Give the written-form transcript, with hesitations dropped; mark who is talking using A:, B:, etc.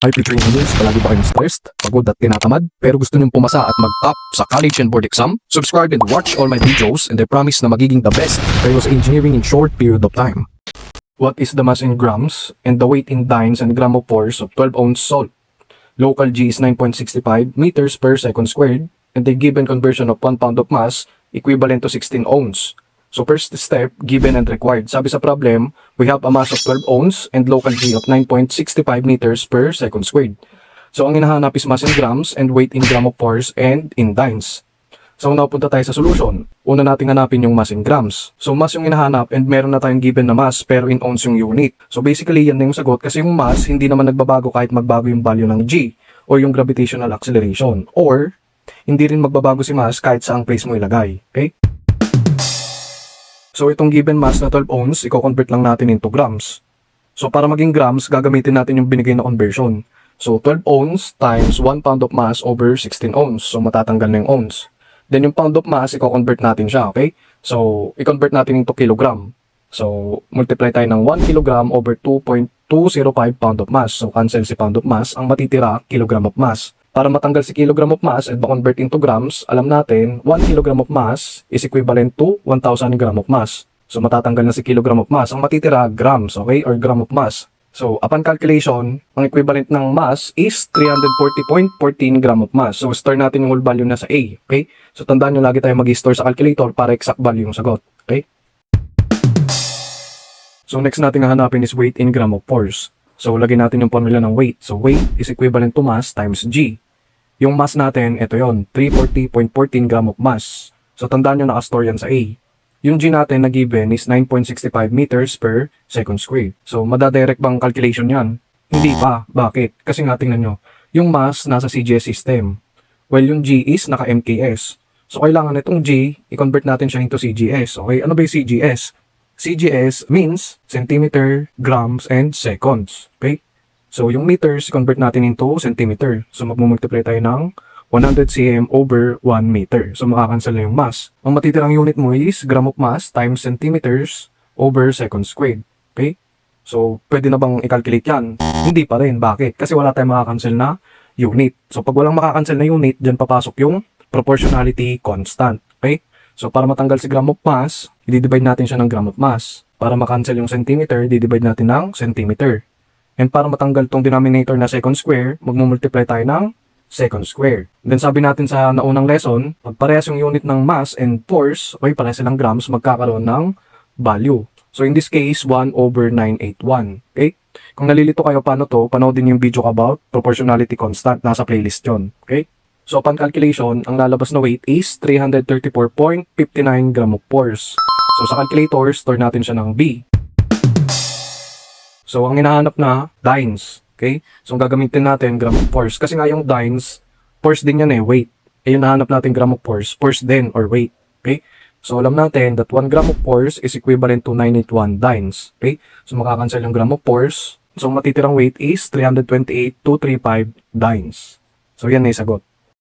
A: Hi future engineers, palagi ba kayong stressed, pagod at tinatamad, pero gusto niyong pumasa at mag-top sa college and board exam? Subscribe and watch all my videos and I promise na magiging the best kayo sa engineering in short period of time. What is the mass in grams and the weight in dynes and grammopores of 12 ounce salt? Local G is 9.65 meters per second squared and the given conversion of 1 pound of mass equivalent to 16 ounce. So first step, given and required. Sabi sa problem, we have a mass of 12 ounce and local G of 9.65 meters per second squared. So ang hinahanap is mass in grams and weight in grammopores and in dynes. So napunta tayo sa solution. Una nating hanapin yung mass in grams. So mass yung hinahanap and meron na tayong given na mass pero in ounce yung unit. So basically yan na yung sagot kasi yung mass hindi naman nagbabago kahit magbago yung value ng G o yung gravitational acceleration. Or hindi rin magbabago si mass kahit saang place mo ilagay. Okay? So itong given mass na 12 ounce, i-convert lang natin into grams. So para maging grams, gagamitin natin yung binigay na conversion. So 12 ounce times 1 pound of mass over 16 ounce. So matatanggal na yung ounce. Then yung pound of mass, i-convert natin siya, okay? So i-convert natin into kilogram. So multiply tayo ng 1 kilogram over 2.205 pound of mass. So cancel si pound of mass, ang matitira, kilogram of mass. Para matanggal si kilogram of mass and ma-convert into grams, alam natin, 1 kilogram of mass is equivalent to 1,000 gram of mass. So matatanggal na si kilogram of mass. Ang matitira, grams, okay? Or gram of mass. So upon calculation, ang equivalent ng mass is 340.14 gram of mass. So store natin yung whole value na sa A, okay? So tandaan nyo, lagi tayo mag-store sa calculator para exact value yung sagot, okay? So next natin hahanapin is weight in gram of force. So, lagyan natin yung formula ng weight. So, weight is equivalent to mass times G. Yung mass natin, ito yon, 340.14 gram of mass. So, tandaan nyo nakastore yan sa A. Yung G natin na given is 9.65 meters per second squared. So, madadirect bang calculation yan? Hindi pa. Bakit? Kasi nga tingnan nyo, yung mass nasa CGS system. Well, yung G is naka-MKS. So, kailangan itong G, i-convert natin siya into CGS. Okay, ano ba yung CGS? CGS means centimeter, grams, and seconds. Okay? So, yung meters, convert natin into centimeter. So, magmumultiply tayo ng 100 cm over 1 meter. So, makakancel na yung mass. Ang matitirang unit mo is gram of mass times centimeters over second squared. Okay? So, pwede na bang i-calculate yan? Hindi pa rin. Bakit? Kasi wala tayong makakancel na unit. So, pag walang makakancel na unit, dyan papasok yung proportionality constant. Okay? So, para matanggal si gram of mass, i-divide natin siya ng gram of mass. Para makancel yung centimeter, i-divide natin ng centimeter. And para matanggal tong denominator na second square, magmumultiply tayo ng second square. Then sabi natin sa naunang lesson, pag parehas yung unit ng mass and force, okay, parehas silang grams, magkakaroon ng value. So, in this case, 1 over 981. Okay? Kung nalilito kayo paano to, panoodin yung video about proportionality constant. Nasa playlist yon. Okay? So, upon calculation, ang lalabas na weight is 334.59 gram of force. So, sa calculator, store natin siya ng B. So, ang hinahanap na, dynes. Okay? So, ang gagamitin natin, gram of force. Kasi nga yung dynes, force din yan weight. Yung nahanap natin gram of force din, or weight. Okay? So, alam natin that 1 gram of force is equivalent to 981 dynes. Okay? So, makakancel yung gram of force. So, matitirang weight is 328.235 dynes. So, yan na yung sagot.